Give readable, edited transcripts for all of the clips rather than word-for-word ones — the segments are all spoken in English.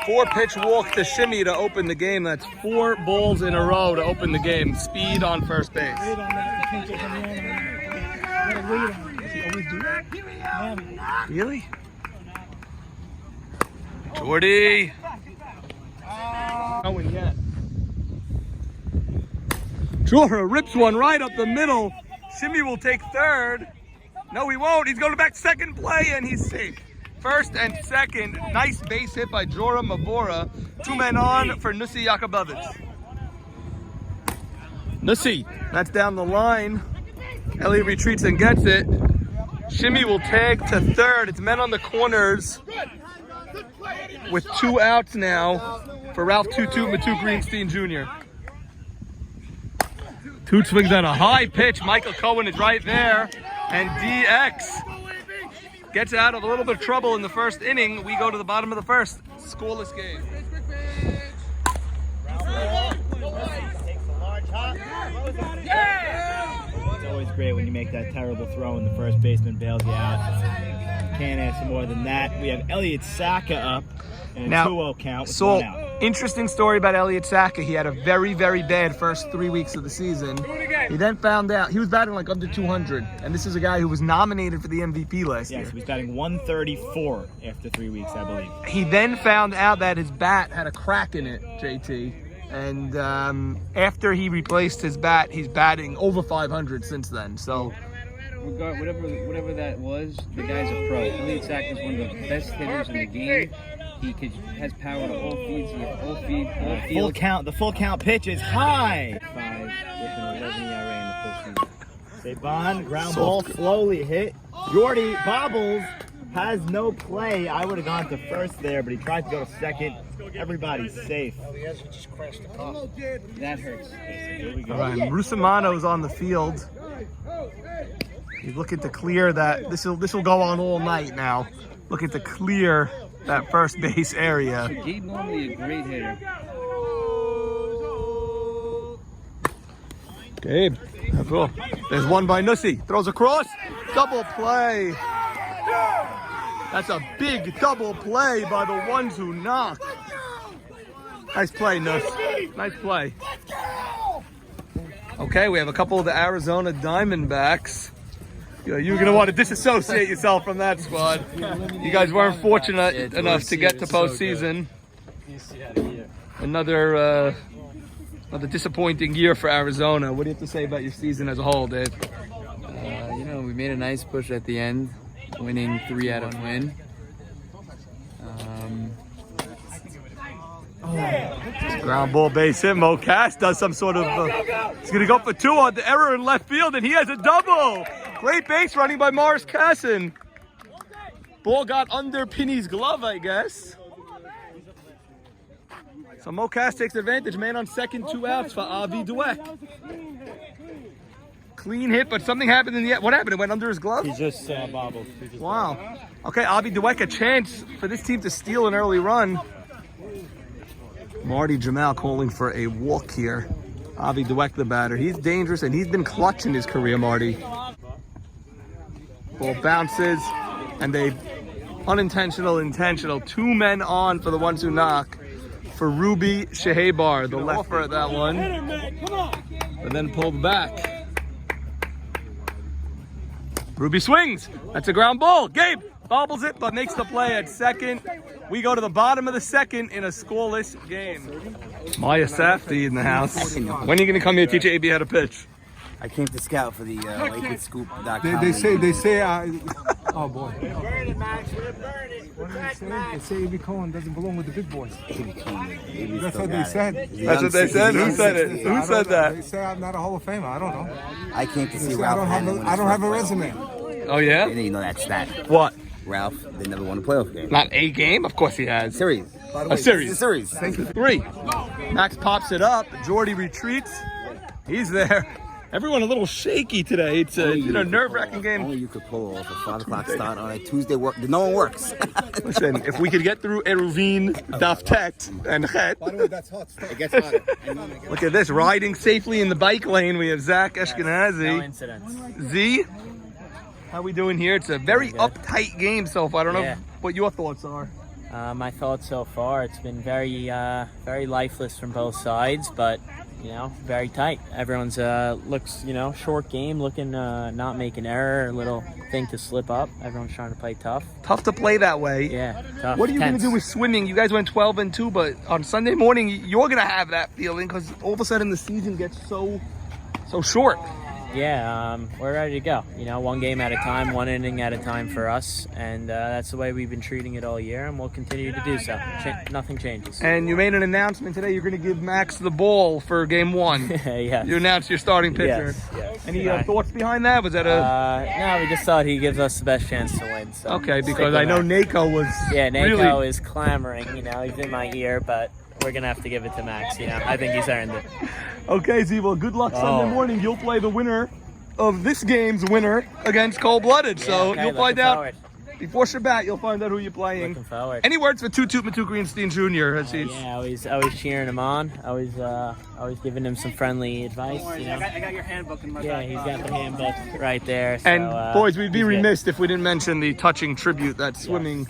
4-pitch walk to Shimmy to open the game. That's 4 balls in a row to open the game. Speed on first base. Really? Jordy. Going yet. Jorah rips one right up the middle. Shimmy will take third. No, he won't. He's going back to second play, and he's safe. First and second. Nice base hit by Jorah Mavora. 2 men on for Nussi Yakubovich. Nussi, that's down the line. Elliott retreats and gets it. Shimmy will tag to third. It's men on the corners with 2 outs now for Ralph Matut Greenstein Jr. Toot swings on a high pitch. Michael Cohen is right there. And DX gets out of a little bit of trouble in the first inning. We go to the bottom of the first. Scoreless game. It's always great when you make that terrible throw and the first baseman bails you out. Can't ask for more than that. We have Elliott Saka up in a 2-0 count with 1 out. Interesting story about Elliott Saka. He had a very, very bad first 3 weeks of the season. He then found out he was batting like under 200, and this is a guy who was nominated for the MVP last year. Yes, he was batting 134 after 3 weeks, I believe. He then found out that his bat had a crack in it, JT, and after he replaced his bat, he's batting over 500 since then. So, whatever that was, the guy's a pro. Elliott Saka is one of the best hitters in the game. He has power to all feeds. He has all field. The full count pitch is high. 5 with an 11 ERA in the postseason. Saban, ground ball, slowly hit. Jordy bobbles, has no play. I would have gone to first there, but he tried to go to second. Everybody's safe. That hurts. Here we go. all right, Rusamano's on the field. He's looking to clear that. This will go on all night now. Looking to clear that first base area. Gabe normally a great hitter. Gabe, cool. There's one by Nussi. Throws across. Double play. That's a big double play by the ones who knock. Nice play, Nuss. Nice play. Okay, we have a couple of the Arizona Diamondbacks. You're going to want to disassociate yourself from that squad. You guys weren't fortunate enough to get to postseason. Another disappointing year for Arizona. What do you have to say about your season as a whole, Dave? We made a nice push at the end, winning 3 out of 10. Ground ball base hit. Mo Cass does some sort of... he's going to go for 2 on the error in left field, and he has a double. Great base running by Morris Casson. Ball got under Pinney's glove, I guess. So Mo Cass takes advantage. Man on second, 2 outs for Avi Dweck. Clean hit, but something happened in the... What happened? It went under his glove? He just bobbled. Wow. Okay, Avi Dweck, a chance for this team to steal an early run. Marty Jamal calling for a walk here. Avi Dweck, the batter. He's dangerous, and he's been clutch in his career, Marty. Ball bounces, and they intentional. 2 men on for the ones who knock for Ruby Shehebar, the lefter at that one. But then pulled back. Ruby swings. That's a ground ball. Gabe bobbles it, but makes the play at second. We go to the bottom of the second in a scoreless game. Maya Safdie in the house. When are you going to come here and teach AB how to pitch? I came to scout for the LakeWoodsScoop.com. They say, oh boy. Burn it, Max. Burn it. What do they say? They say A.B. Cohen doesn't belong with the big boys. That's what they said. That's what they said? Who said it? Who said that? They say I'm not a Hall of Famer. I don't know. I came to see I Ralph. I don't have a resume. Oh, yeah? You know that stat. What? Ralph, they never won a playoff game. Not a game? Of course he has. Series. A series. It's a series. 3. Max pops it up. Jordy retreats. He's there. Everyone a little shaky today. It's a nerve-wracking game. Only you could pull off a 5 o'clock start on a Tuesday. No one works. Listen, if we could get through Eruvin, Daftet, and Chet. By the way, that's hot. It gets hotter. Look at this. Riding safely in the bike lane. We have Zach Ashkenazi. No incidents. Z. How we doing here? It's a very Good. uptight game so far. I don't know Yeah. what your thoughts are. My thoughts so far, it's been very lifeless from both sides, but very tight. Everyone's looks short game, looking not make an error, a little thing to slip up. Everyone's trying to play tough. Tough to play that way. Yeah, tough. What are you going to tense. do with swimming? You guys went 12-2, but on Sunday morning you're going to have that feeling because all of a sudden the season gets so short. Yeah, we're ready to go. One game at a time, one inning at a time for us, and that's the way we've been treating it all year, and we'll continue to do so. Nothing changes. And you made an announcement today. You're going to give Max the ball for game 1. Yes. You announced your starting pitcher. Yes. Any thoughts behind that? Was that a... No, we just thought he gives us the best chance to win. So Okay, stick because with I know that. Nako was Nako really... is clamoring. He's in my ear, but we're gonna have to give it to Max. I think he's earned it. Okay, Zeeble, good luck Sunday morning. You'll play the winner of this game's winner against Cold-Blooded. So okay, you'll find looking out forward. before Shabbat. You'll find out who you're playing. Looking forward. Any words for Matut Greenstein Jr. as he's... Yeah, always cheering him on. Always giving him some friendly advice. I got your handbook in my back He's pocket. got the handbook right there. So, And boys, we'd be he's good. remiss if we didn't mention the touching tribute that swimming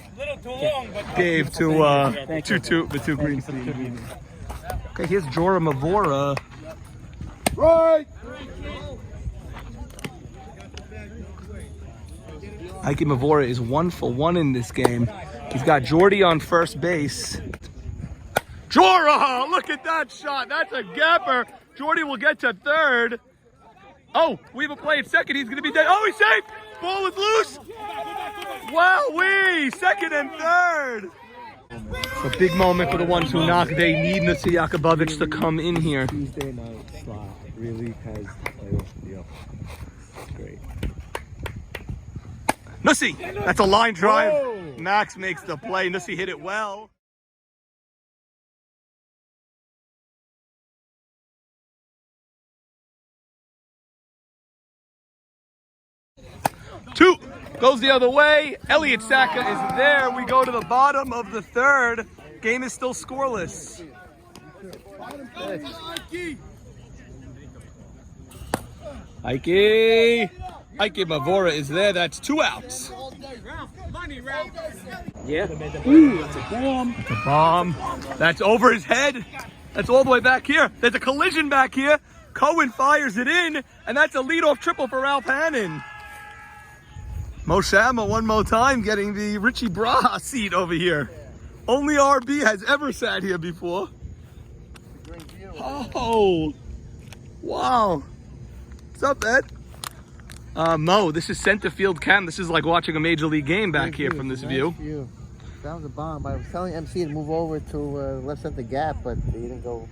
gave to Matut Greenstein. Okay, here's Jorah Mavora. Right. Ike Mavora is 1 for 1 in this game. He's got Jordy on first base. Jorah, look at that shot. That's a gapper. Jordy will get to third. Oh, we have a play at second. He's going to be dead. Oh, he's safe. Ball is loose. Wow-wee. Second and third. It's a big moment for the ones who knock. They need Nussi Yakubovich to come in here. Tuesday night slot really has playoff deal. Great. Nussi, that's a line drive. Whoa. Max makes the play. Nussi hit it well. Two goes the other way. Elliott Saka is there. We go to the bottom of the third. Game is still scoreless. Ike Mavora is there. That's 2 outs. Yeah. Ooh, that's a bomb. That's a bomb. That's over his head. That's all the way back here. There's a collision back here. Cohen fires it in, and that's a leadoff triple for Ralph Hanan. Moshama one more time getting the Richie Braha seat over here. Only RB has ever sat here before. Oh, wow. What's up, Ed? Mo, this is center field cam. This is like watching a major league game back here from this view. That was a bomb. I was telling MC to move over to left center gap, but he didn't go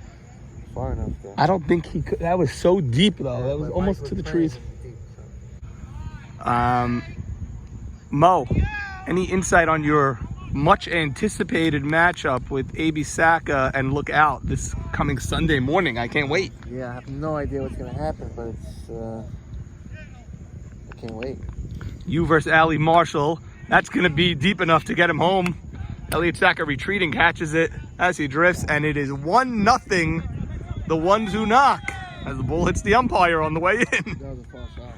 far enough there. I don't think he could. That was so deep, though. That was almost to the trees. Mo, any insight on your much anticipated matchup with AB Saka and Look Out this coming Sunday morning? I can't wait. Yeah, I have no idea what's going to happen, but it's, I can't wait. You versus Ali Marshall. That's going to be deep enough to get him home. Elliott Saka retreating, catches it as he drifts, and it is 1-0, the ones who knock, as the ball hits the umpire on the way in. That was a false shot.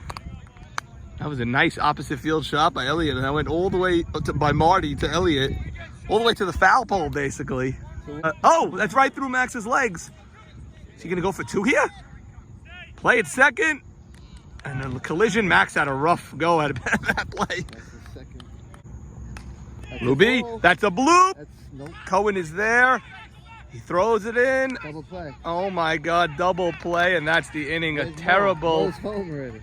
That was a nice opposite field shot by Elliott, and I went all the way by Marty to Elliott, all the way to the foul pole, basically. Oh, that's right through Max's legs. Is he going to go for 2 here? Play at second, and then the collision. Max had a rough go at that play. That's the second. That's Ruby, a goal. that's a bloop. That's nope. Cohen is there. He throws it in. Double play. Oh my God, double play, and that's the inning. A There's terrible. Mo's home already.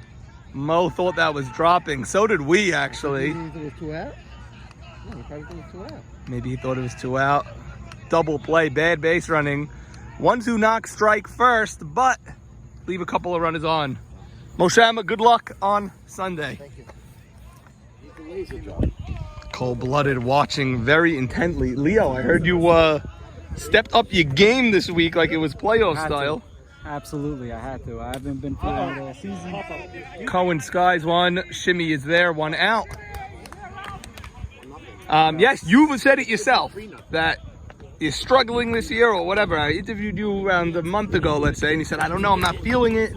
Mo thought that was dropping. So did we, actually. You think it was 2 out? No, you probably think it was 2 out. Maybe he thought it was 2 out. Double play, bad base running. Ones who knock strike first, but leave a couple of runners on. Moshama, good luck on Sunday. Thank you. Cold-blooded, watching very intently. Leo, I heard you stepped up your game this week like it was playoff style. Absolutely, I had to. I haven't been feeling it all season. Cohen skies one. Shimmy is there, 1 out. Yes, you said it yourself that you're struggling this year or whatever. I interviewed you around a month ago, let's say, and you said, I don't know, I'm not feeling it.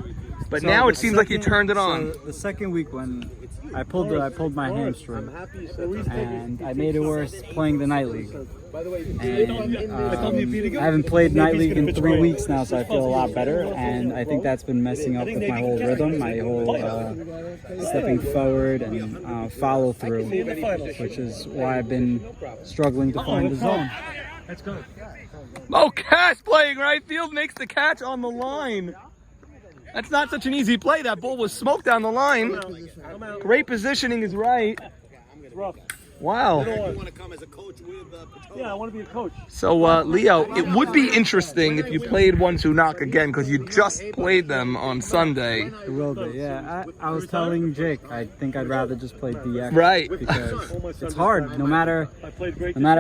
But now it seems like you turned it on. So the second week when I pulled my hamstring, and I made it worse playing the night league. And I haven't played night league in 3 weeks now, so I feel a lot better. And I think that's been messing up with my whole rhythm, my whole stepping forward and follow through, which is why I've been struggling to find the zone. Let's go. Mo Cash playing right field, makes the catch on the line. That's not such an easy play. That ball was smoked down the line. Great positioning is right. Wow. Yeah, I want to be a coach. So, Leo, it would be interesting if you played one to knock again, because you just played them on Sunday. It will be, yeah. I was telling Jake, I think I'd rather just play DX. Right. Because it's hard. No matter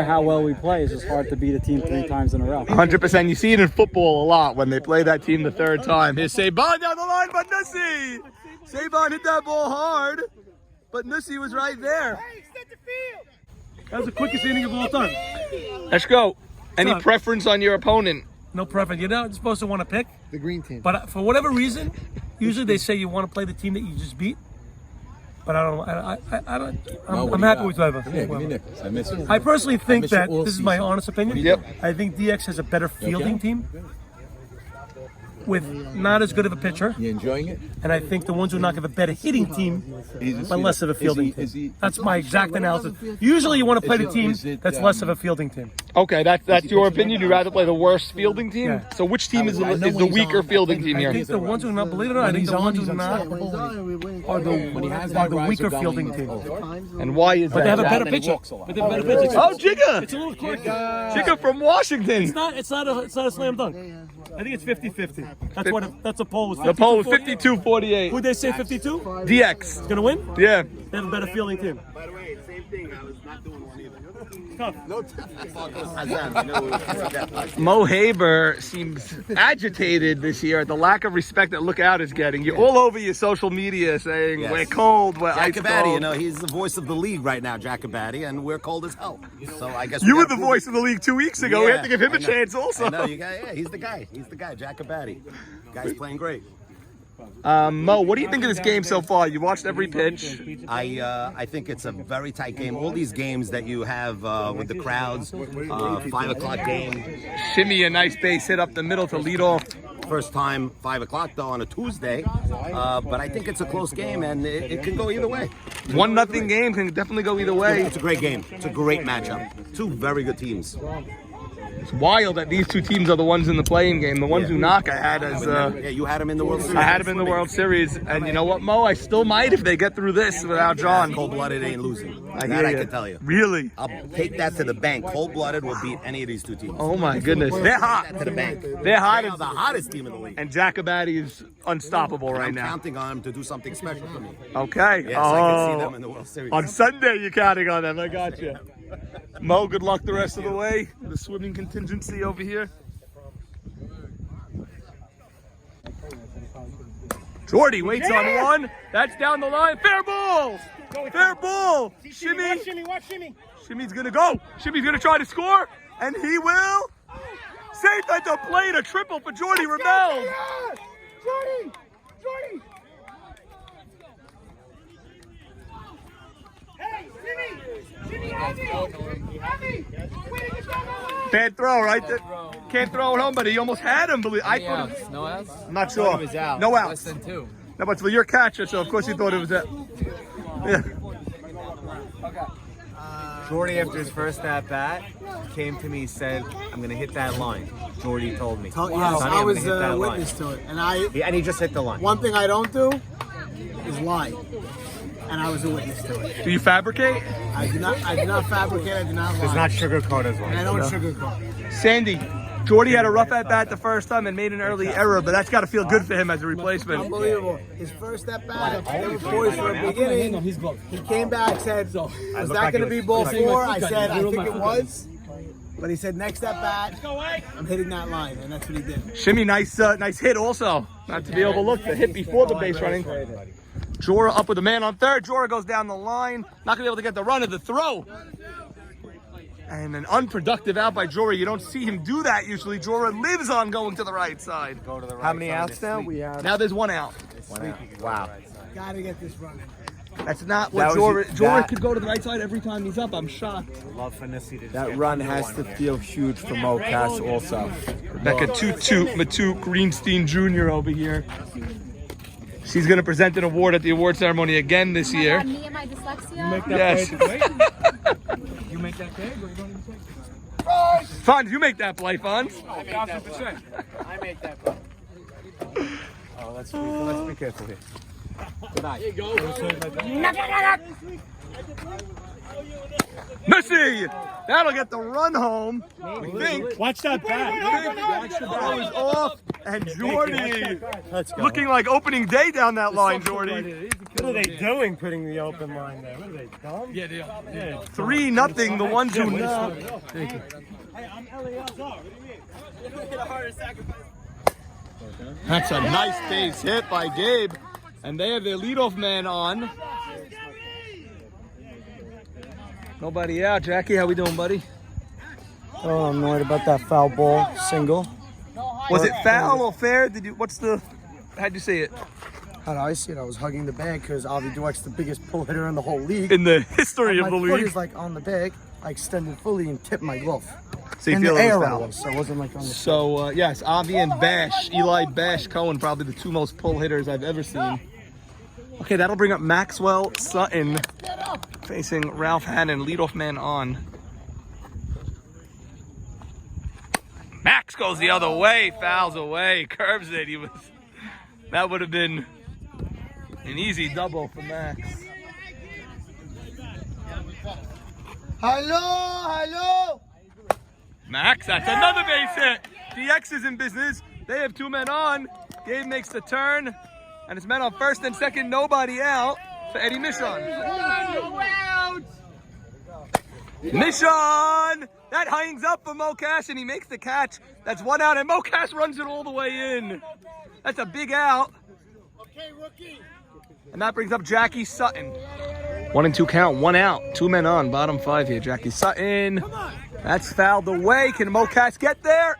how well we play, it's just hard to beat a team 3 times in a row. 100%. You see it in football a lot when they play that team the third time. Here's Saban down the line, but Nussi. Saban hit that ball hard, but Nussi was right there. That was the quickest inning of all time. Let's go. Any preference on your opponent? No preference. You're not supposed to want to pick. The green team. But for whatever reason, usually they say you want to play the team that you just beat. But I don't. I'm happy with whoever. I personally think that this is my honest opinion. Yep. I think DX has a better fielding team with not as good of a pitcher. You enjoying it? And I think the ones who knock have a better hitting team, but less of a fielding team. That's my exact analysis. Usually you want to play the team that's less of a fielding team. Okay, that's your opinion. You'd rather play the worst fielding team? Yeah. So which team is the weaker fielding team I here? think the ones who not, believe it or not, I think the ones who not are the weaker fielding team. And why is that? But they have a better pitcher. Oh, Jigga! It's a little quick. Jigga from Washington. It's not a slam dunk. I think it's 50-50. That's a poll. The poll was 52-48. Who'd they say 52? DX. It's gonna win? Yeah. They have a better fielding team. By the way, same thing. I was not doing one either. Tough. No tough. Mo Haber seems agitated this year at the lack of respect that Lookout is getting. You're all over your social media saying we're cold, we're ice Jacobatti, cold. you know, he's the voice of the league right now, Jacobatti, and we're cold as hell. So I guess you were the voice of the league 2 weeks ago. We had to give him a chance also. I know, he's the guy. He's the guy, Jacobatti. Guy's playing great. Mo, what do you think of this game so far? You watched every pitch. I think it's a very tight game. All these games that you have with the crowds, 5 o'clock game. Shimmy, a nice base hit up the middle to lead off. First time 5 o'clock though on a Tuesday, but I think it's a close game and it can go either way. 1-0 game can definitely go either way. It's a great game. It's a great matchup. 2 very good teams. It's wild that these two teams are the ones in the playing game. The ones who knock I had as... you had them in the World Series. I had them in the World Series. And you know what, Mo? I still might if they get through this without John. Cold-blooded ain't losing. I can tell you. Really? I'll take that to the bank. Cold-blooded will beat any of these two teams. Oh, my goodness. They're hot. To the bank. They're hot. They're the hottest team in the league. And Jacobatti is unstoppable right now. I'm counting on them to do something special for me. Okay. Yes, I can see them in the World Series. On Sunday, you're counting on them. I got you. Mo, good luck the rest of the way. The swimming contingency over here. Jordy waits on one. That's down the line. Fair ball. Fair ball. Shimmy. Watch Shimmy. Shimmy's going to go. Shimmy's going to try to score. And he will. Safe at the plate. A triple for Jordy Ramel. Jordy. Bad throw, right? Can't throw it home, but he almost had him. I thought it was, No outs? I'm not sure. He was out. No outs. Less than 2. No, but you're a catcher, so of course you thought it was that. Yeah. Jordy, after his first at-bat, came to me, said, I'm going to hit that line. Jordy told me. Yes, Sonny, I I'm was gonna hit that a line. witness to it. And he just hit the line. One thing I don't do is lie. And I was a witness to it. Do you fabricate? I do not fabricate, I do not lie. Does not sugarcoat as well. And I don't sugarcoat. Sandy, Jordy had a rough at-bat the first time and made an early error, but that's got to feel good for him as a replacement. Unbelievable. His first at-bat, they were poised for a beginning. He came back, said, was that going to be ball 4? I said, I think it was. But he said, next at-bat, I'm hitting that line, and that's what he did. Shimmy, nice hit also. Not to be overlooked, the hit before the base running. Jorah up with a man on third. Jorah goes down the line. Not going to be able to get the run of the throw. And an unproductive out by Jorah. You don't see him do that usually. Jorah lives on going to the right side. How many outs now? We have. Now there's 1 out. 1 out. Wow. Gotta get this running. That's not what Jorah could go to the right side every time he's up. I'm shocked. That run has to feel huge for Mocass also. Rebecca Matut Greenstein Jr. over here. She's going to present an award at the award ceremony again this year. Me and my dyslexia? Yes. You make that cake or you don't even take it? Fonz, you make that play, Fonz. 1,000%. I make that play. Oh, let's be careful here. Here you go. Missy! That'll get the run home. We think. Watch that bat. Throws off, and Jordy looking like opening day down that line, Jordy. What are they doing putting the open line there? What are they, dumb? Yeah, they are. Yeah. 3-0, the ones who know. Thank you. That's a nice base hit by Gabe. And they have their leadoff man on. Nobody out. Jackie, how we doing, buddy? Oh, I'm worried about that foul ball single. Was it foul or fair? How'd you say it? How did I see it? I was hugging the bag because Avi Dweck's the biggest pull hitter in the whole league. In the history of the My foot league. is like on the bag. I extended fully and tipped my glove. So you in feel the it air was I foul. was, so it wasn't like on the So, yes, Avi and Bash, Eli Bash Cohen, probably the two most pull hitters I've ever seen. Okay, that'll bring up Maxwell Sutton facing Ralph Hanan, leadoff man on. Max goes the other way, fouls away, curves it. That would have been an easy double for Max. Hello! Max, that's another base hit. DX is in business. They have two men on. Gabe makes the turn, and it's men on first and second, nobody out for Eddie Michon. Michon! That hangs up for Mocass, and he makes the catch. That's one out, and Mocass runs it all the way in. That's a big out. And that brings up Jackie Sutton. 1-2 count, one out, two men on, bottom five here. Jackie Sutton. That's fouled away. Can Mocass get there?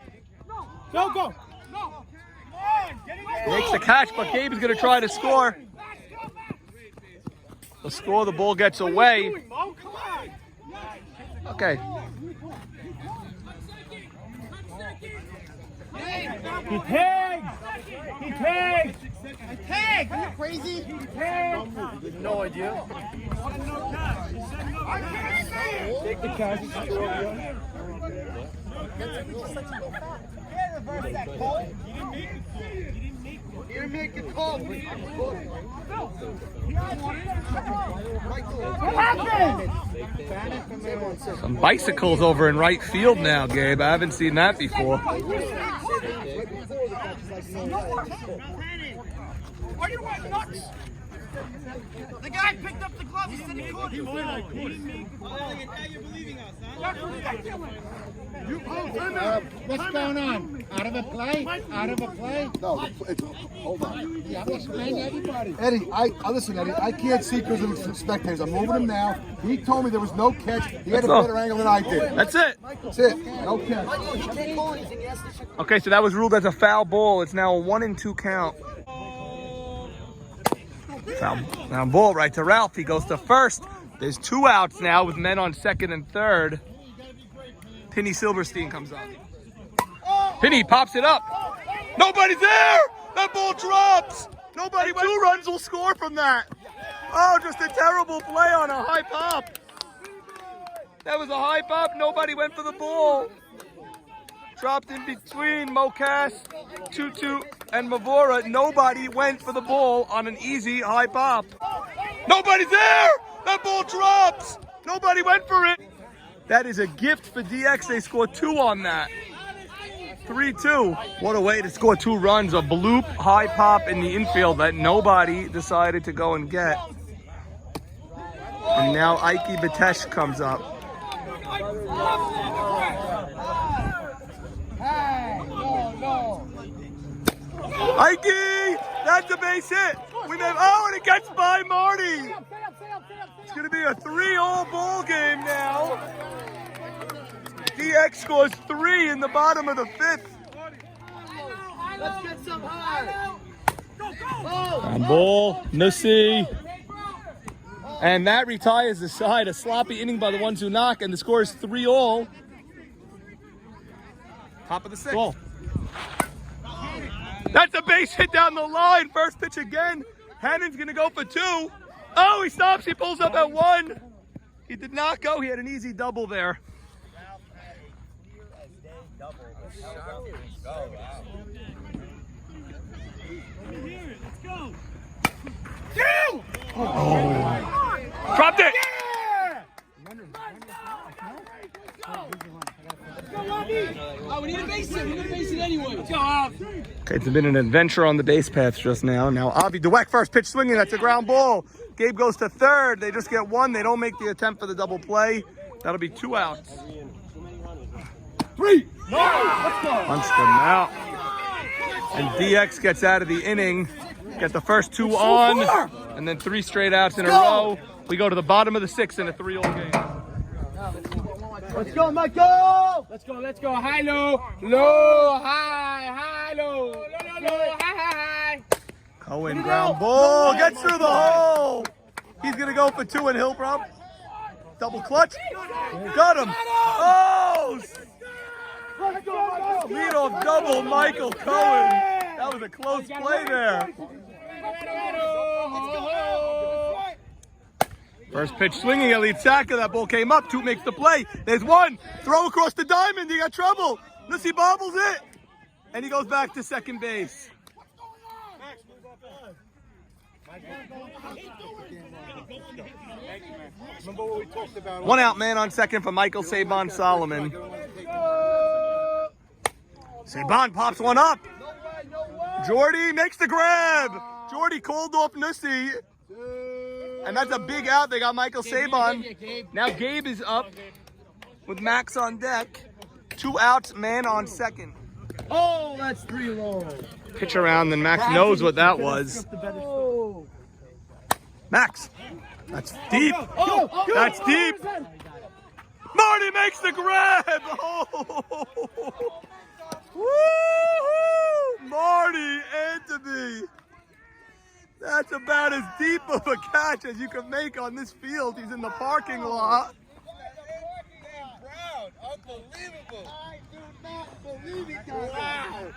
Go! Makes the catch, but Gabe is going to try to score. The score, the ball gets away. Okay. He tagged! He tagged! Tag! Are you crazy? No idea. Take the catch. You didn't make it call. What happened? Some bicycles over in right field now, Gabe. I haven't seen that before. Are you nuts? The guy picked up the glove. He said he caught it. What's going on? Out of a play? Out of a play? No, hold on. Yeah, I'm explaining to everybody. Eddie, listen, Eddie, I can't see because of the spectators. I'm moving him now. He told me there was no catch. He had a better angle than I did. That's it. That's it. No catch. Okay, so that was ruled as a foul ball. It's now a 1-2 count. Foul ball right to Ralph. He goes to first. There's two outs now with men on second and third. Penny Silverstein comes up. Penny pops it up. Nobody's there. That ball drops. Nobody. 2 runs will score from that. Oh, just a terrible play on a high pop. That was a high pop. Nobody went for the ball. Dropped in between Mocass, Tutu, and Mavora. Nobody went for the ball on an easy high pop. Nobody's there! That ball drops! Nobody went for it! That is a gift for DX. They scored 2 on that. 3-2. What a way to score 2 runs. A bloop high pop in the infield that nobody decided to go and get. And now Ike Batesh comes up. Ike! That's a base hit! And it gets by Marty! It's gonna be a 3-all ball game now. DX scores 3 in the bottom of the 5th. Let's get some high. On ball, Missy. And that retires the side. A sloppy inning by the ones who knock, and the score is 3-all. Top of the 6th. Cool. That's a base hit down the line. First pitch again. Hanan's going to go for 2. Oh, he stops. He pulls up at 1. He did not go. He had an easy double there. Oh. Dropped it. Oh, we need a base hit. We need a base hit anyway. Let's go, Okay, it's been an adventure on the base paths just now. Now, Avi Dweck, first pitch swinging. That's a ground ball. Gabe goes to third. They just get 1. They don't make the attempt for the double play. That'll be 2 outs. 3. Punched him out. And DX gets out of the inning. Get the first 2 on, and then 3 straight outs in a row. We go to the bottom of the 6th in a 3-all game. Let's go, Michael! Let's go. High, low, low, high, low, low, high. Cohen ground ball, gets through the hole. He's gonna go for 2 in Hillbrook. Double clutch. Got him. Oh! Leadoff double, Michael Cohen. That was a close play there. First pitch swinging, Elite Saka. That ball came up. Toot makes the play. There's 1. Throw across the diamond. He got trouble. Lucy bobbles it. And he goes back to second base. Remember what we talked about? 1 out man on second for Michael Saban Solomon. Saban pops 1 up. Jordy makes the grab. Jordy called off Nussy. And that's a big out. They got Michael Saban. Now Gabe is up with Max on deck. 2 outs, man on second. Oh, that's 3 low. Pitch around, then Max knows what that was. Max. That's deep. That's deep. Marty makes the grab. Oh. Woo-hoo! Marty Anthony. That's about as deep of a catch as you can make on this field. He's in the parking lot. Unbelievable. I do not believe it. Wow.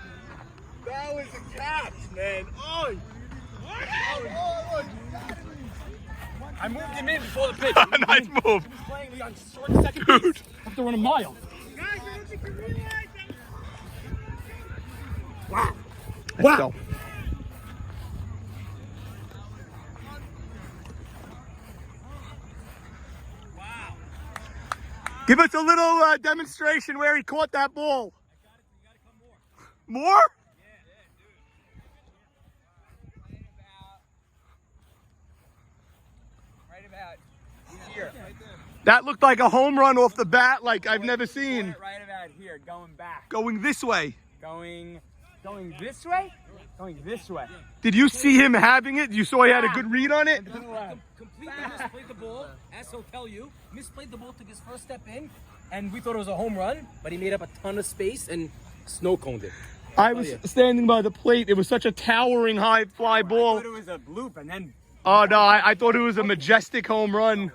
That was a catch, man. Oh. I moved him in before the pitch. Nice move. He was playing me on short second base. Dude. I have to run a mile. Wow. Let's go. Give us a little demonstration where he caught that ball. More? Right about here. That looked like a home run off the bat like I've never seen. Right about here, going back. Going this way. Going this way? Going this way. Did you see him having it? You saw he had a good read on it? Completely misplayed the ball, as he'll tell you. Misplayed the ball, took his first step in, and we thought it was a home run, but he made up a ton of space and snow coned it. I was standing by the plate. It was such a towering high fly ball. I thought it was a bloop and then... Oh, no, I thought it was a majestic home run.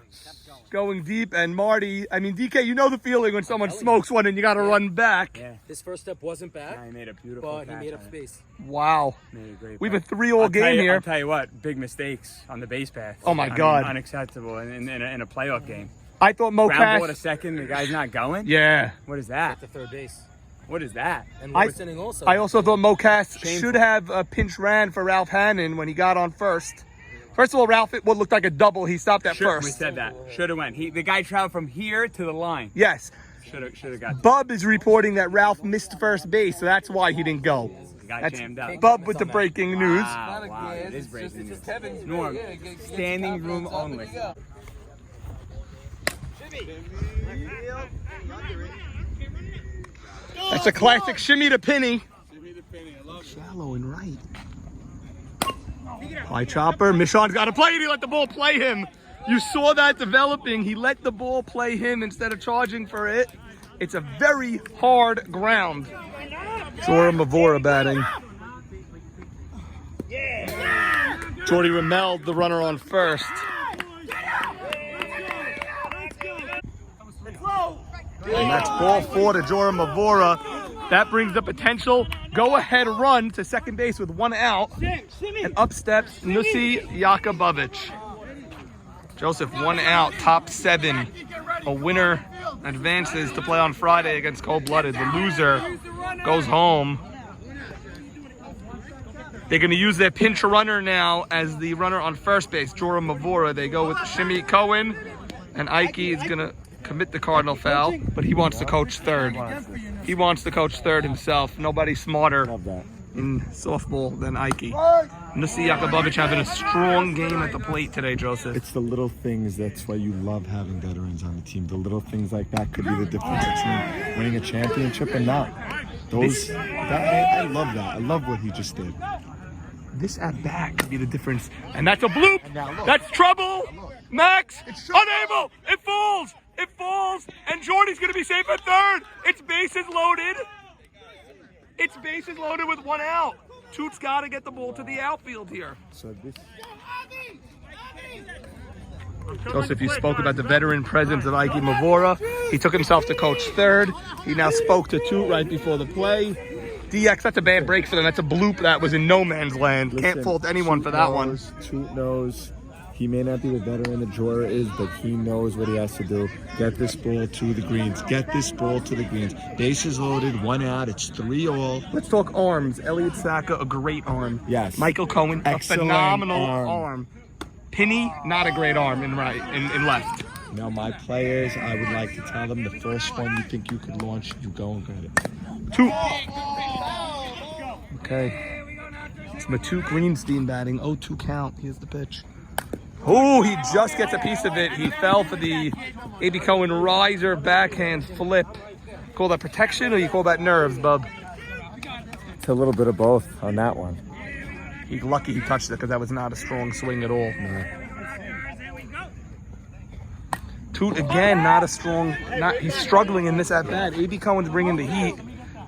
Going deep, and Marty, I mean, DK, you know the feeling when someone smokes one and you got to run back. Yeah. His first step wasn't bad, He made a beautiful but he made up space. Wow. Made a great We have a play. 3-all game here. I'll tell you what, big mistakes on the base path. Oh, my God. Unacceptable in a playoff game. I thought Ground ball to Mocash. second, the guy's not going? Yeah. What is that? To third base. What is that? And Robert's inning also. I also thought Mocash Shameful. should have a pinch ran for Ralph Hanan when he got on first. First of all, Ralph, what looked like a double, he stopped at first. We said that. Should have went. The guy traveled from here to the line. Yes. Should have got. Bub is reporting that Ralph missed first base, so that's why he didn't go. Got jammed up. Bub with the breaking news. Wow, it is breaking news. Norm, standing room only. That's a classic shimmy to Penny. Shallow and right. High chopper. Michon's got to play it. He let the ball play him. You saw that developing. He let the ball play him instead of charging for it. It's a very hard ground. Zora Mavora batting. Jordy Ramel, the runner on first. And that's ball 4 to Joram Mavora. That brings the potential go-ahead run to second base with 1 out. And up steps Nussi Yakubovic. Joseph, 1 out, top 7. A winner advances to play on Friday against Cold Blooded. The loser goes home. They're going to use their pinch runner now as the runner on first base, Joram Mavora. They go with Shimmy Cohen, and Ike is going to commit the Cardinal foul, but he wants to coach third. He wants to coach third himself. Nobody smarter in softball than Ike. Nussi Yakubovic having a strong game at the plate today, Joseph. It's the little things, that's why you love having veterans on the team. The little things like that could be the difference between winning a championship and not. I love that. I love what he just did. This at-bat could be the difference. And that's a bloop. That's trouble. Max, unable. It falls. It falls. And Jordy's going to be safe at third. It's bases loaded. It's bases loaded with 1 out. Toot's got to get the ball to the outfield here. Joseph, you spoke about the veteran presence of Ike Mavora. He took himself to coach third. He now spoke to Toot right before the play. DX, that's a bad break for them. That's a bloop that was in no man's land. Can't fault anyone for that one. Toot knows. He may not be the veteran that Jorah is, but he knows what he has to do. Get this ball to the greens. Get this ball to the greens. Bases loaded, 1 out. It's 3-all. Let's talk arms. Elliot Saka, a great arm. Yes. Michael Cohen, excellent, a phenomenal arm. Penny, not a great arm in left. Now, my players, I would like to tell them the first one you think you could launch, you go and get it. Toot. Okay. It's Matut Greenstein batting. 0-2 count. Here's the pitch. Oh, he just gets a piece of it. He fell for the A.B. Cohen riser backhand flip. Call that protection or you call that nerves, bub? It's a little bit of both on that one. He's lucky he touched it because that was not a strong swing at all. No. Toot again, not a strong. He's struggling in this at bat. A.B. Cohen's bringing the heat,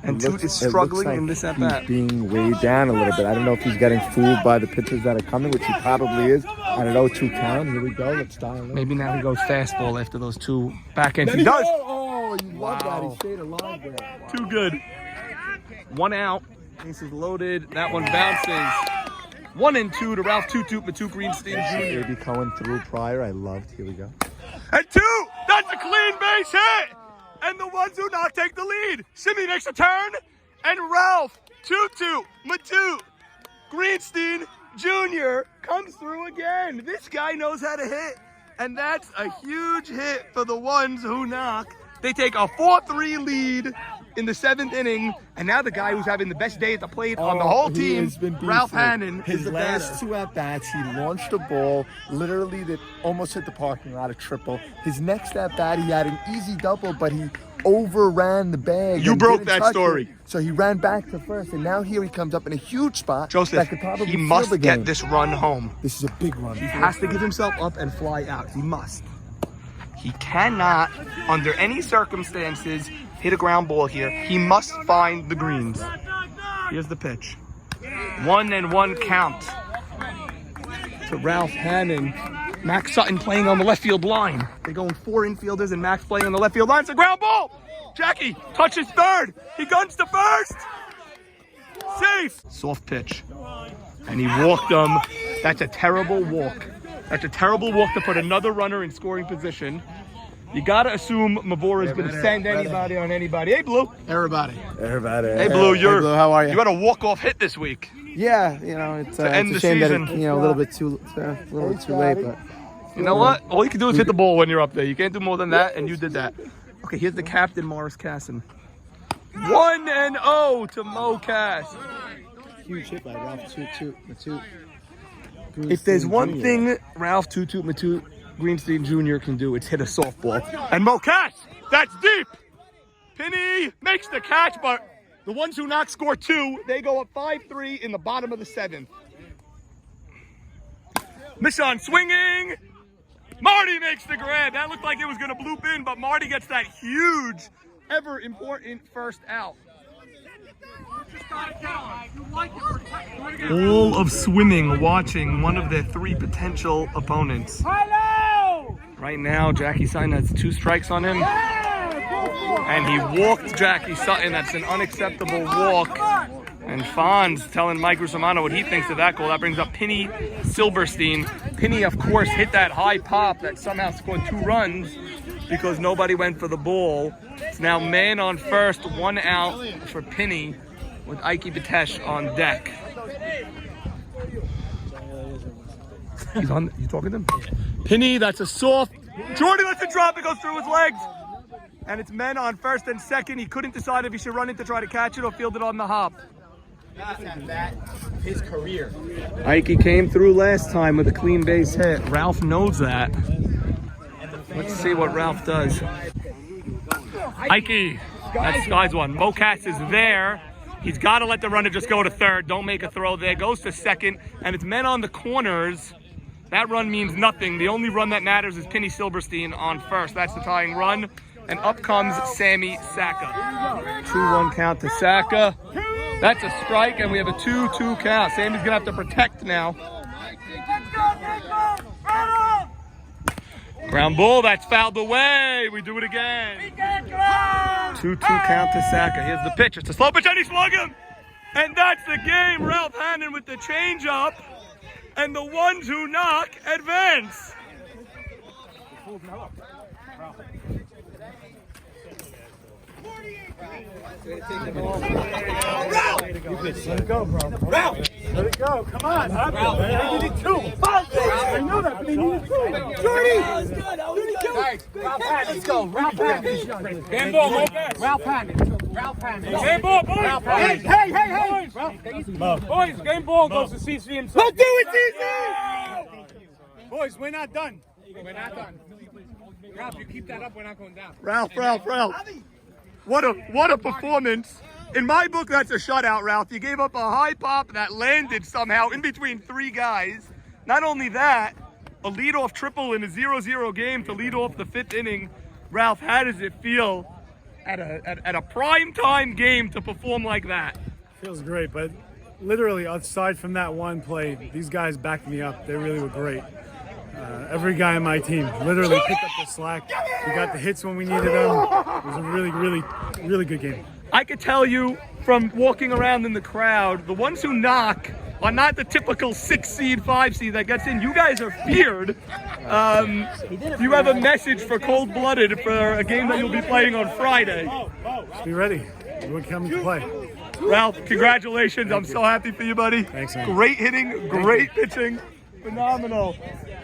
and Toot is struggling in this at bat. He's being weighed down a little bit. I don't know if he's getting fooled by the pitches that are coming, which he probably is. At an 0-2 count, here we go. Let's dial in. Maybe now he goes fastball after those 2 backhands. He does. Oh, you love that. He stayed alive there. Wow. Too good. 1 out. Bases loaded. That one bounces. 1-2 to Ralph Matut Greenstein Jr. A.B. Cohen threw prior. I loved. Here we go. And 2. That's a clean base hit. And the ones who knock take the lead. Shimmy makes a turn. And Ralph Matut Greenstein Jr. comes through again. This guy knows how to hit. And that's a huge hit for the ones who knock. They take a 4-3 lead in the 7th inning, and now the guy who's having the best day at the plate on the whole team, Ralph Hanan, his last 2 at-bats, he launched a ball literally that almost hit the parking lot, a triple. His next at-bat, he had an easy double, but he overran the bag. You broke that story. So he ran back to first, and now here he comes up in a huge spot. Joseph, that could probably he must get this run home. This is a big run. He has to give himself up and fly out. He must. He cannot, under any circumstances, hit a ground ball here. He must find the greens. Here's the pitch. 1-1 count to Ralph Hanan. Max Sutton playing on the left field line. They're going 4 infielders and Max playing on the left field line. It's a ground ball. Jackie touches third. He guns to first. Safe. Soft pitch. And he walked them. That's a terrible walk. That's a terrible walk to put another runner in scoring position. You got to assume Mavora is going to send anybody on anybody. Hey, Blue. Everybody. Hey, Blue. Hey, Blue, how are you? You had a walk-off hit this week. Yeah, you know, it's a end the shame season. that a little bit too late, but you know what? All you can do is hit the ball when you're up there. You can't do more than that, and you did that. Okay, here's the captain, Morris Casson. 1-0 to Mo Cass. huge hit by Ralph Matut. If there's one thing Ralph Matut Greenstein Jr. can do, it's hit a softball. And Mo Cass, that's deep. Penny makes the catch, but the ones who knock score 2. They go up 5-3 in the bottom of the 7th. Michon swinging. Marty makes the grab. That looked like it was going to bloop in, but Marty gets that huge, ever important first out. All of swimming watching one of their 3 potential opponents. Right now, Jackie Stein has 2 strikes on him. And he walked Jackie Sutton. That's an unacceptable walk. And Fonz telling Mike Rusomano what he thinks of that goal. That brings up Penny Silberstein. Penny, of course, hit that high pop that somehow scored 2 runs because nobody went for the ball. It's now man on first, 1 out for Penny with Ike Batesh on deck. He's on. You talking to him? Penny, that's a soft. Jordy lets it drop. It goes through his legs. And it's men on first and second. He couldn't decide if he should run it to try to catch it or field it on the hop. His career. Ike came through last time with a clean base hit. Ralph knows that. Let's see what Ralph does. Ike, that's Sky's one. Mocats is there. He's got to let the runner just go to third. Don't make a throw there. Goes to second, and it's men on the corners. That run means nothing. The only run that matters is Penny Silberstein on first. That's the tying run. And up comes Sammy Saka. 2-1 count to Saka. That's a strike, and we have a 2-2 count. Sammy's going to have to protect now. Ground ball, that's fouled away. We do it again. 2-2 count to Saka. Here's the pitch. It's a slow pitch, and he slung him. And that's the game. Ralph Hanan with the changeup. And the ones who knock advance. Ralph! Let it go, bro. Ralph! Let it go. Come on. Ralph, they needed 2. I know that, but they needed 2. Jordy! That was good. That was good. Ralph Hanan. Let's go. Ralph Hanan. Game ball, Mocats. Ralph Hanan. Ralph Hanan. Game ball, boys. Hey. Boys, game ball goes to CC himself. Let's do it, CC! Boys, we're not done. We're not done. Ralph, you keep that up, we're not going down. Ralph. What a performance. In my book, that's a shutout, Ralph. You gave up a high pop that landed somehow in between 3 guys. Not only that, a leadoff triple in a 0-0 game to lead off the 5th inning. Ralph, how does it feel at a prime-time game to perform like that? Feels great, but literally, aside from that one play, these guys backed me up. They really were great. Every guy on my team literally picked up the slack. We got the hits when we needed them. It was a really good game. I could tell you from walking around in the crowd, the ones who knock are not the typical 6 seed, 5 seed that gets in. You guys are feared. You have a message for Cold-Blooded for a game that you'll be playing on Friday. Just be ready. We're coming to play. Ralph, congratulations. I'm so happy for you, buddy. Thanks, man. Great hitting, great pitching. Phenomenal.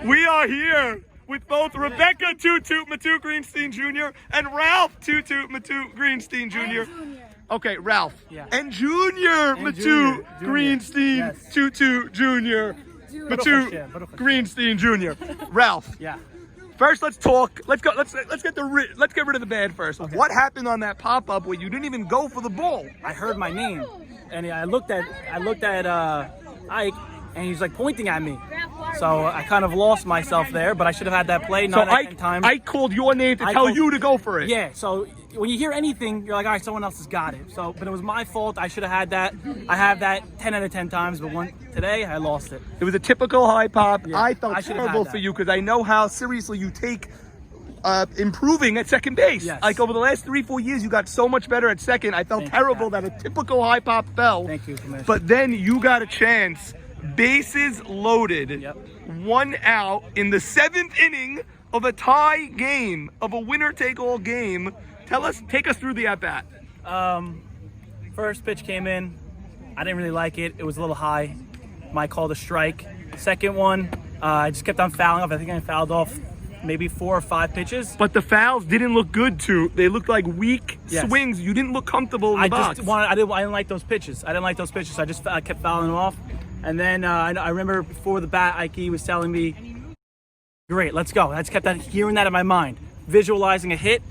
We are here with both Rebecca Toot Matut Greenstein Jr. and Ralph Toot Matut Greenstein Jr. Okay, Ralph. Yeah. And Junior Matut Greenstein Yes. Toot Jr. Matut Greenstein Jr. Ralph. Yeah. First, let's talk. Let's go. Let's get rid of the bad first. Okay. What happened on that pop up where you didn't even go for the ball? I heard my name, and I looked at Ike, and he's like pointing at me. So I kind of lost myself there, but I should have had that play 9 out of 10 times. I called your name to tell you to go for it. Yeah, so when you hear anything, you're like, all right, someone else has got it. So, but it was my fault. I should have had that. I have that 10 out of 10 times, but today I lost it. It was a typical high pop. Yeah, I felt terrible for you because I know how seriously you take improving at second base. Yes. Like over the last 3-4 years, you got so much better at second. I felt terrible that a typical high pop fell. Thank you, Commissioner. But then you got a chance. Bases loaded. Yep. 1 out in the 7th inning of a tie game, of a winner-take-all game. Take us through the at-bat. First pitch came in. I didn't really like it. It was a little high. Mike called a strike. Second one, I just kept on fouling off. I think I fouled off maybe 4 or 5 pitches. But the fouls didn't look good too. They looked like weak swings. You didn't look comfortable in the box. I didn't like those pitches. So I kept fouling them off. And then I remember before the bat, Ike was telling me, great, let's go. I just kept hearing that in my mind, visualizing a hit,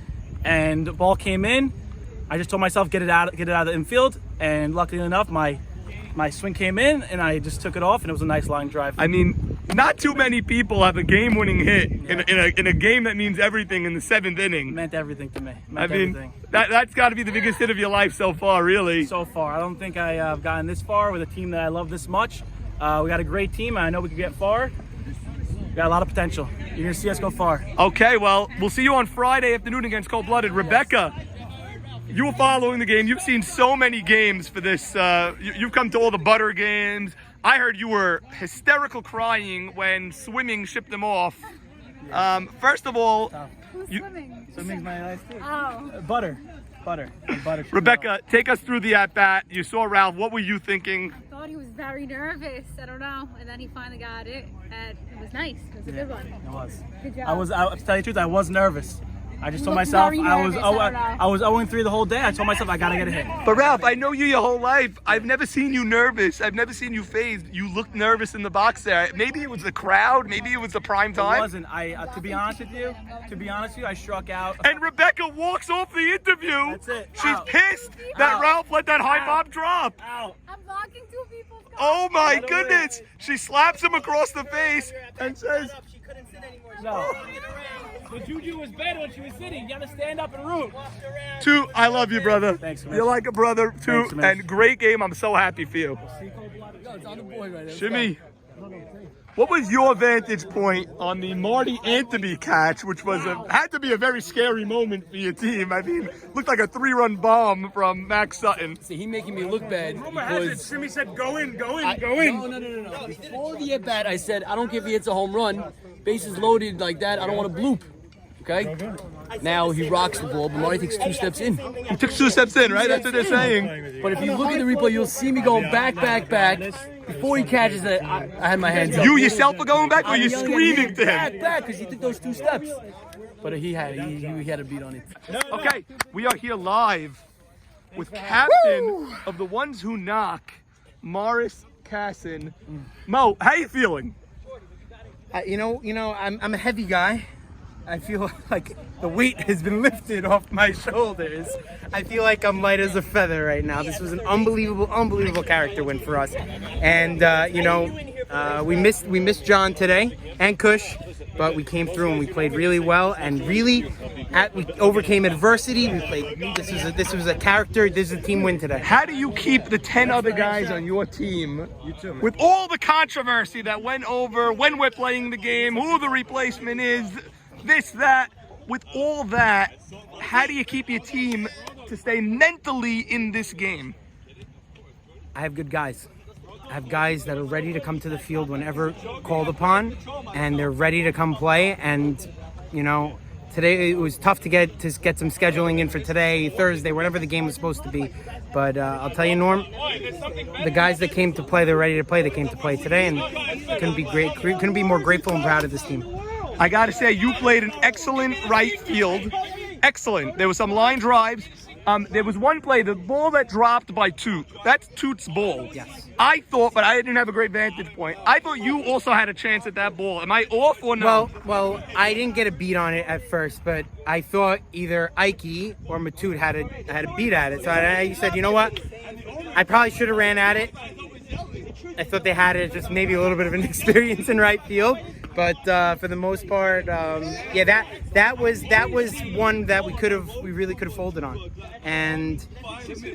and the ball came in. I just told myself, get it out of the infield, and luckily enough, my swing came in, and I just took it off, and it was a nice line drive. I mean, not too many people have a game-winning hit in a game that means everything in the 7th inning. It meant everything to me. Everything. That's got to be the biggest hit of your life so far, really. So far. I don't think I've gotten this far with a team that I love this much. We got a great team. I know we could get far. got a lot of potential. You're gonna see us go far. Okay, well, we'll see you on Friday afternoon against Cold Blooded. Rebecca, you were following the game. You've seen so many games for this. You've come to all the butter games. I heard you were hysterical crying when swimming shipped them off. First of all, Swimming's my last thing. Oh. Butter. Rebecca, take us through the at-bat. You saw Ralph. What were you thinking? I thought he was very nervous. I don't know. And then he finally got it. And it was nice. It was a good one. It was. Good job. To tell you the truth, I was nervous. I just You told looked myself very I was nervous, I don't know. I was 0-3 the whole day. I told myself I gotta get a hit. But Ralph, I know you your whole life. I've never seen you nervous. I've never seen you phased. You looked nervous in the box there. Maybe it was the crowd. Maybe it was the prime time. It wasn't. To be honest with you, I struck out. And Rebecca walks off the interview. That's it. She's pissed that Ralph let that high bob drop. Ow. I'm blocking two people. Oh my goodness. She slaps him across the face and says, No. The juju was bad when she was sitting. You gotta stand up and root. Two, I love you, brother. Thanks, You're like a brother, too. Thanks, man. And great game. I'm so happy for you. Shimmy, what was your vantage point on the Marty Anthony catch, which was had to be a very scary moment for your team? I mean, looked like a 3-run bomb from Max Sutton. See, he making me look bad because Jimmy said, go in. No. Before the at bat, I said, I don't care if he hits a home run. Bases loaded like that, I don't want to bloop. Okay? Now he rocks the ball, but Marty takes 2 steps in. He took 2 steps in, right? That's what they're saying. But if you look at the replay, you'll see me going back. Before he catches it, I had my hands up. You yourself were going back, or I'm you yelling at screaming to him? Back, because he took those 2 steps. But he had a beat on it. Okay, we are here live with captain of the ones who knock, Morris Casson. Mo, how you feeling? You know, I'm a heavy guy. I feel like the weight has been lifted off my shoulders. I feel like I'm light as a feather right now. This was an unbelievable character win for us. And we missed John today and Kush, but we came through and we played really well and we overcame adversity. We played. This was a character. This is a team win today. How do you keep the 10 other guys on your team with all the controversy that went over when we're playing the game, who the replacement is, this, that, with all that, how do you keep your team to stay mentally in this game? I have good guys. I have guys that are ready to come to the field whenever called upon, and they're ready to come play. And today it was tough to get some scheduling in for today, Thursday, whatever the game was supposed to be. But I'll tell you, Norm, the guys that came to play, they're ready to play. They came to play today, and couldn't be more grateful and proud of this team. I got to say, you played an excellent right field. Excellent. There were some line drives. There was one play, the ball that dropped by Toot. That's Toot's ball. Yes. I thought, but I didn't have a great vantage point. I thought you also had a chance at that ball. Am I off or no? Well, I didn't get a beat on it at first, but I thought either Ike or Matut had a beat at it. So I said, you know what? I probably should have ran at it. I thought they had it, just maybe a little bit of an experience in right field. But for the most part, that was one that we really could have folded on. And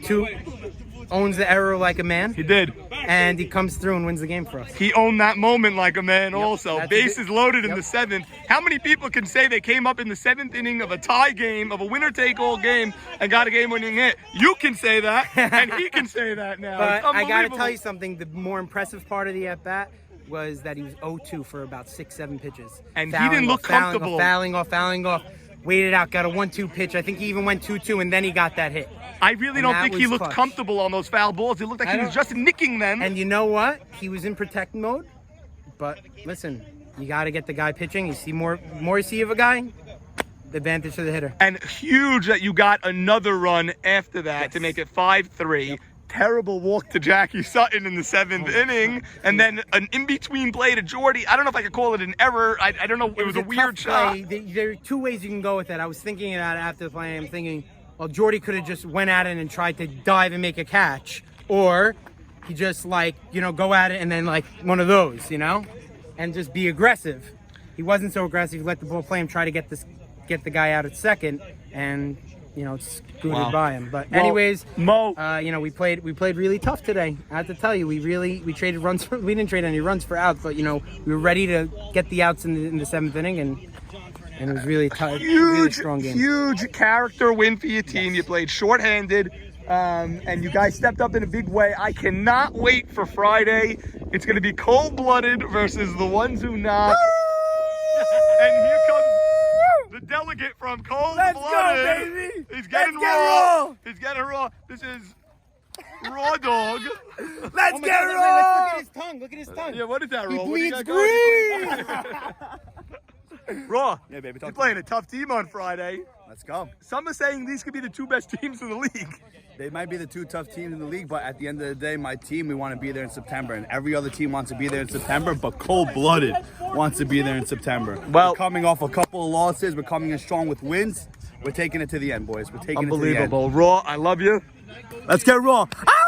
Toot owns the error like a man. He did. And he comes through and wins the game for us. He owned that moment like a man also. Bases loaded in the 7th. How many people can say they came up in the 7th inning of a tie game, of a winner-take-all game, and got a game-winning hit? You can say that, and he can say that now. But I got to tell you something. The more impressive part of the at-bat was that he was 0-2 for about 6-7 pitches. And he didn't look comfortable. Fouling off. Waited out, got a 1-2 pitch. I think he even went 2-2, and then he got that hit. I really don't think he looked comfortable on those foul balls. It looked like he was just nicking them. And you know what? He was in protect mode. But listen, you got to get the guy pitching. You see more you see of a guy, the advantage to the hitter. And huge that you got another run after that to make it 5-3. Yep. Terrible walk to Jackie Sutton in the 7th inning, and then an in-between play to Jordy. I don't know if I could call it an error. I don't know. It was a weird shot. There are 2 ways you can go with that. I was thinking about it after the play. I'm thinking, well, Jordy could have just went at it and tried to dive and make a catch, or he just go at it and then one of those, and just be aggressive. He wasn't so aggressive. He let the ball play him, try to get the guy out at second, and scooted by him. But Well, anyways, Mo, we played really tough today. I have to tell you, we traded runs. We didn't trade any runs for outs, but we were ready to get the outs in the 7th inning, and it was really tough. Really strong game. Huge character win for your team. You played shorthanded, and you guys stepped up in a big way. I cannot wait for Friday. It's going to be cold-blooded versus the ones who knock. And here comes the delegate from Cold Blooded. Let's go, baby! He's getting Let's get raw. raw. He's getting raw. This is Raw Dog. Let's get raw! Look at his tongue. Look at his tongue. Yeah, what is that, He Raw? What do you bleeds got green! going? Raw, Yeah, baby. you're playing a tough team on Friday. Let's go. Some are saying these could be the 2 best teams in the league. They might be the 2 tough teams in the league, but at the end of the day, my team, we want to be there in September. And every other team wants to be there in September, but Cold-Blooded wants to be there in September. Well, we're coming off a couple of losses. We're coming in strong with wins. We're taking it to the end, boys. We're taking it to the end. unbelievable. Raw, I love you. Let's get raw. Ah!